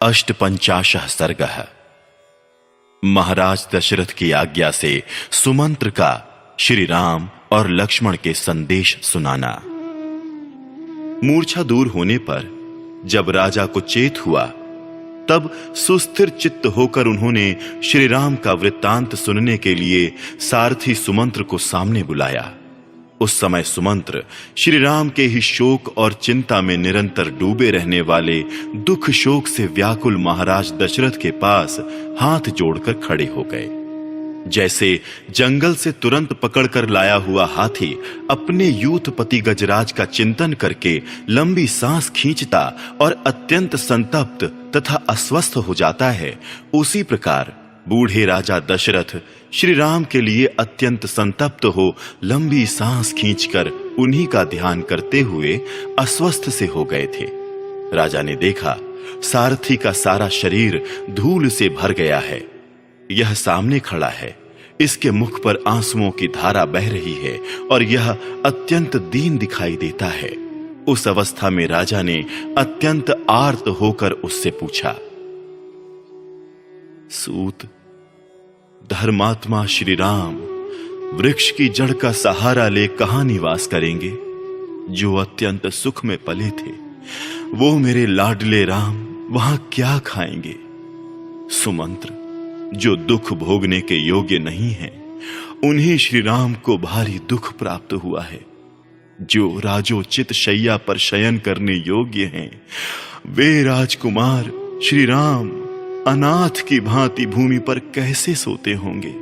अष्टपंचाशः सर्गः। महाराज दशरथ की आज्ञा से सुमंत्र का श्री राम और लक्ष्मण के संदेश सुनाना। मूर्छा दूर होने पर जब राजा को चेत हुआ, तब सुस्थिर चित्त होकर उन्होंने श्री राम का वृत्तांत सुनने के लिए सारथी सुमंत्र को सामने बुलाया। उस समय सुमंत्र श्री राम के ही शोक और चिंता में निरंतर डूबे रहने वाले दुख शोक से व्याकुल महाराज दशरथ के पास हाथ जोड़कर खड़े हो गए। जैसे जंगल से तुरंत पकड़कर लाया हुआ हाथी अपने यूथपति गजराज का चिंतन करके लंबी सांस खींचता और अत्यंत संतप्त तथा अस्वस्थ हो जाता है, उसी प्रकार बूढ़े राजा दशरथ श्री राम के लिए अत्यंत संतप्त हो लंबी सांस खींचकर उन्हीं का ध्यान करते हुए अस्वस्थ से हो गए थे। राजा ने देखा सारथी का सारा शरीर धूल से भर गया है। यह सामने खड़ा है, इसके मुख पर आंसुओं की धारा बह रही है और यह अत्यंत दीन दिखाई देता है। उस अवस्था में राजा ने अत्यंत आर्त होकर उससे पूछा, सूत, धर्मात्मा श्री राम वृक्ष की जड़ का सहारा ले कहां निवास करेंगे? जो अत्यंत सुख में पले थे, वो मेरे लाडले राम वहां क्या खाएंगे? सुमंत्र, जो दुख भोगने के योग्य नहीं है, उन्हीं श्री राम को भारी दुख प्राप्त हुआ है। जो राजोचित शैया पर शयन करने योग्य हैं, वे राजकुमार श्री राम अनाथ की भांति भूमि पर कैसे सोते होंगे?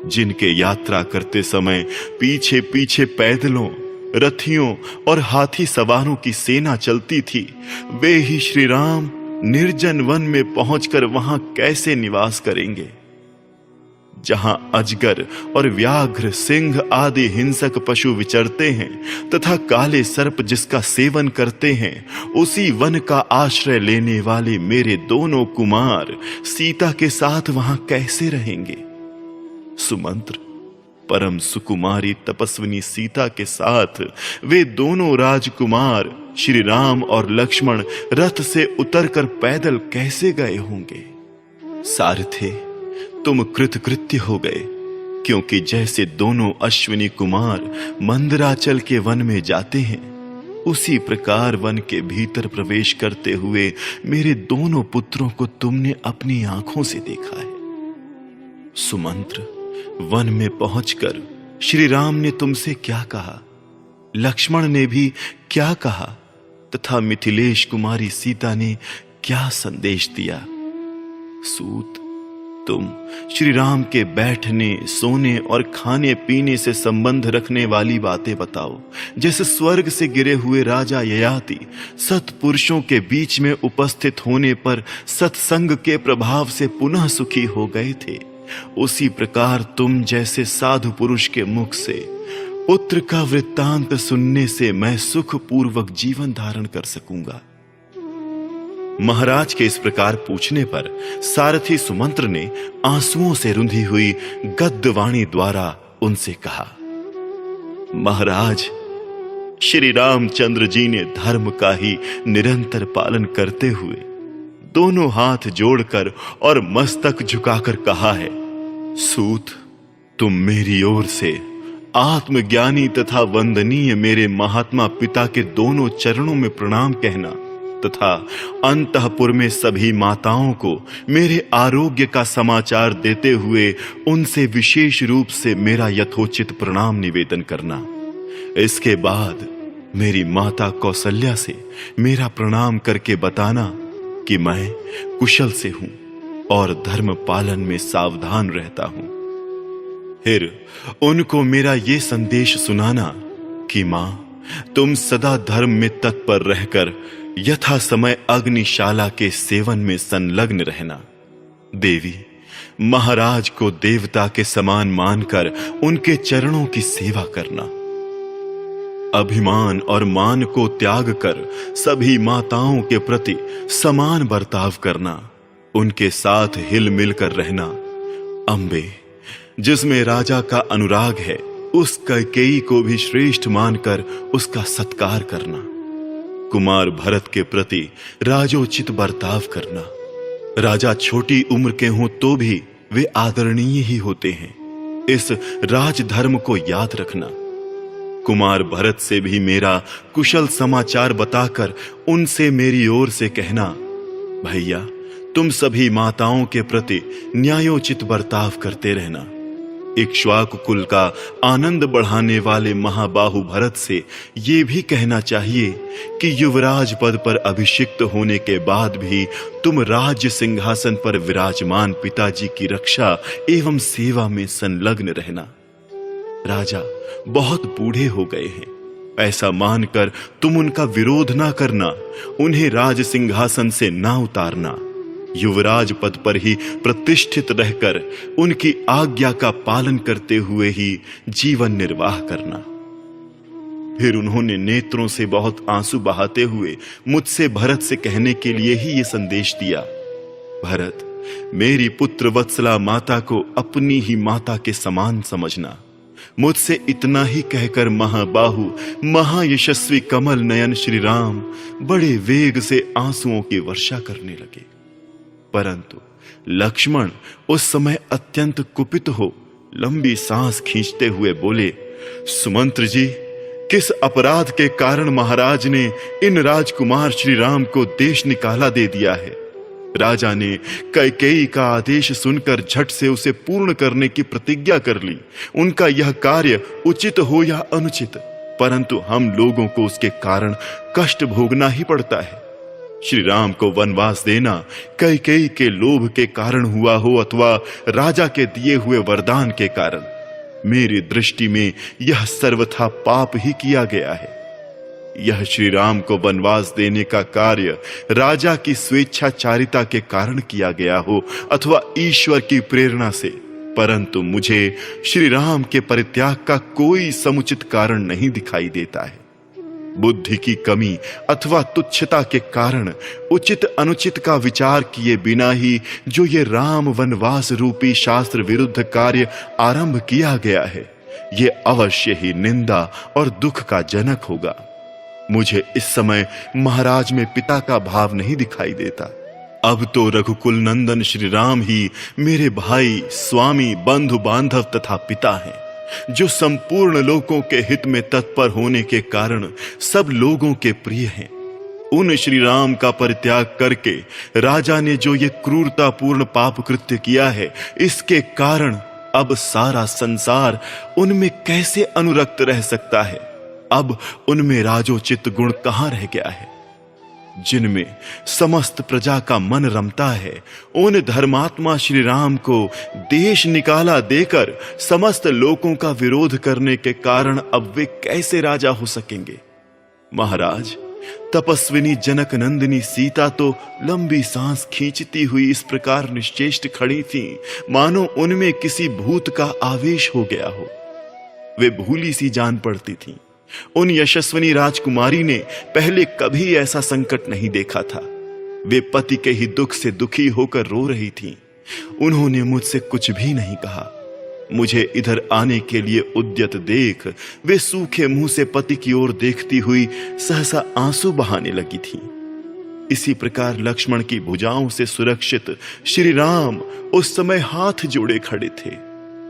जिनके यात्रा करते समय पीछे पीछे पैदलों, रथियों और हाथी सवारों की सेना चलती थी, वे ही श्री राम निर्जन वन में पहुंचकर वहां कैसे निवास करेंगे? जहां अजगर और व्याघ्र, सिंह आदि हिंसक पशु विचरते हैं तथा काले सर्प जिसका सेवन करते हैं, उसी वन का आश्रय लेने वाले मेरे दोनों कुमार सीता के साथ वहां कैसे रहेंगे? सुमंत्र, परम सुकुमारी तपस्विनी सीता के साथ वे दोनों राजकुमार श्री राम और लक्ष्मण रथ से उतरकर पैदल कैसे गए होंगे? सारथे, तुम कृतकृत्य हो गए, क्योंकि जैसे दोनों अश्विनी कुमार मंदराचल के वन में जाते हैं, उसी प्रकार वन के भीतर प्रवेश करते हुए मेरे दोनों पुत्रों को तुमने अपनी आंखों से देखा है। सुमंत्र, वन में पहुंचकर श्री राम ने तुमसे क्या कहा, लक्ष्मण ने भी क्या कहा तथा मिथिलेश कुमारी सीता ने क्या संदेश दिया? सूत, तुम श्री राम के बैठने, सोने और खाने पीने से संबंध रखने वाली बातें बताओ। जैसे स्वर्ग से गिरे हुए राजा ययाति सत्पुरुषों के बीच में उपस्थित होने पर सत्संग के प्रभाव से पुनः सुखी हो गए थे, उसी प्रकार तुम जैसे साधु पुरुष के मुख से पुत्र का वृत्तांत सुनने से मैं सुखपूर्वक जीवन धारण कर सकूंगा। महाराज के इस प्रकार पूछने पर सारथी सुमंत्र ने आंसुओं से रुंधी हुई गद्यवाणी द्वारा उनसे कहा, महाराज, श्री रामचंद्र जी ने धर्म का ही निरंतर पालन करते हुए दोनों हाथ जोड़कर और मस्तक झुकाकर कहा है, सूत, तुम मेरी ओर से आत्मज्ञानी तथा वंदनीय मेरे महात्मा पिता के दोनों चरणों में प्रणाम कहना तथा अंतःपुर में सभी माताओं को मेरे आरोग्य का समाचार देते हुए उनसे विशेष रूप से मेरा यथोचित प्रणाम निवेदन करना। इसके बाद मेरी माता कौशल्या से मेरा प्रणाम करके बताना कि मैं कुशल से हूं और धर्म पालन में सावधान रहता हूं। फिर उनको मेरा ये संदेश सुनाना कि मां, तुम सदा धर्म में तत्पर रहकर यथा समय अग्निशाला के सेवन में संलग्न रहना। देवी, महाराज को देवता के समान मानकर उनके चरणों की सेवा करना। अभिमान और मान को त्याग कर सभी माताओं के प्रति समान बर्ताव करना। उनके साथ हिल मिलकर रहना। अंबे, जिसमें राजा का अनुराग है, उस कैकेयी को भी श्रेष्ठ मानकर उसका सत्कार करना। कुमार भरत के प्रति राजोचित बर्ताव करना। राजा छोटी उम्र के हों तो भी वे आदरणीय ही होते हैं, इस राजधर्म को याद रखना। कुमार भरत से भी मेरा कुशल समाचार बताकर उनसे मेरी ओर से कहना, भैया तुम सभी माताओं के प्रति न्यायोचित बर्ताव करते रहना। इक्ष्वाकु कुल का आनंद बढ़ाने वाले महाबाहु भरत से ये भी कहना चाहिए कि युवराज पद पर अभिषिक्त होने के बाद भी तुम राज्य सिंहासन पर विराजमान पिताजी की रक्षा एवं सेवा में संलग्न रहना। राजा बहुत बूढ़े हो गए हैं, ऐसा मानकर तुम उनका विरोध ना करना, उन्हें राज सिंहासन से ना उतारना, युवराज पद पर ही प्रतिष्ठित रहकर उनकी आज्ञा का पालन करते हुए ही जीवन निर्वाह करना। फिर उन्होंने नेत्रों से बहुत आंसू बहाते हुए मुझसे भरत से कहने के लिए ही ये संदेश दिया, भरत मेरी पुत्र वत्सला माता को अपनी ही माता के समान समझना। मुझसे इतना ही कहकर महाबाहु महायशस्वी कमल नयन श्री राम बड़े वेग से आंसुओं की वर्षा करने लगे। परंतु लक्ष्मण उस समय अत्यंत कुपित हो लंबी सांस खींचते हुए बोले, सुमंत्र जी, किस अपराध के कारण महाराज ने इन राजकुमार श्री राम को देश निकाला दे दिया है? राजा ने कैकेयी का आदेश सुनकर झट से उसे पूर्ण करने की प्रतिज्ञा कर ली। उनका यह कार्य उचित हो या अनुचित, परंतु हम लोगों को उसके कारण कष्ट भोगना ही पड़ता है। श्री राम को वनवास देना कैकेयी के लोभ के कारण हुआ हो अथवा राजा के दिए हुए वरदान के कारण, मेरी दृष्टि में यह सर्वथा पाप ही किया गया है। यह श्री राम को वनवास देने का कार्य राजा की स्वेच्छाचारिता के कारण किया गया हो अथवा ईश्वर की प्रेरणा से, परंतु मुझे श्री राम के परित्याग का कोई समुचित कारण नहीं दिखाई देता है। बुद्धि की कमी अथवा तुच्छता के कारण उचित अनुचित का विचार किए बिना ही जो ये राम वनवास रूपी शास्त्र विरुद्ध कार्य आरंभ किया गया है, ये अवश्य ही निंदा और दुख का जनक होगा। मुझे इस समय महाराज में पिता का भाव नहीं दिखाई देता। अब तो रघुकुल नंदन श्री राम ही मेरे भाई, स्वामी, बंधु बांधव तथा पिता हैं, जो संपूर्ण लोगों के हित में तत्पर होने के कारण सब लोगों के प्रिय हैं। उन श्री राम का परित्याग करके राजा ने जो ये क्रूरतापूर्ण पाप कृत्य किया है, इसके कारण अब सारा संसार उनमें कैसे अनुरक्त रह सकता है? अब उनमें राजोचित गुण कहां रह गया है? जिनमें समस्त प्रजा का मन रमता है, उन धर्मात्मा श्री राम को देश निकाला देकर समस्त लोगों का विरोध करने के कारण अब वे कैसे राजा हो सकेंगे? महाराज, तपस्विनी जनक नंदिनी सीता तो लंबी सांस खींचती हुई इस प्रकार निश्चेष्ट खड़ी थी मानो उनमें किसी भूत का आवेश हो गया हो। वे भूली सी जान पड़ती थीं। उन यशस्विनी राजकुमारी ने पहले कभी ऐसा संकट नहीं देखा था। वे पति के ही दुख से दुखी होकर रो रही थीं। उन्होंने मुझसे कुछ भी नहीं कहा। मुझे इधर आने के लिए उद्यत देख वे सूखे मुंह से पति की ओर देखती हुई सहसा आंसू बहाने लगी थीं। इसी प्रकार लक्ष्मण की भुजाओं से सुरक्षित श्री राम उस समय हाथ जोड़े खड़े थे।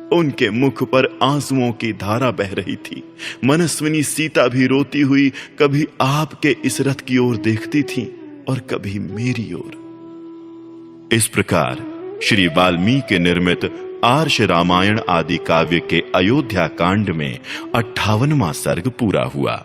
उनके मुख पर आंसुओं की धारा बह रही थी। मनस्विनी सीता भी रोती हुई कभी आपके इस रथ की ओर देखती थी और कभी मेरी ओर। इस प्रकार श्री वाल्मीकि निर्मित आर्ष रामायण आदि काव्य के अयोध्या कांड में 58वां सर्ग पूरा हुआ।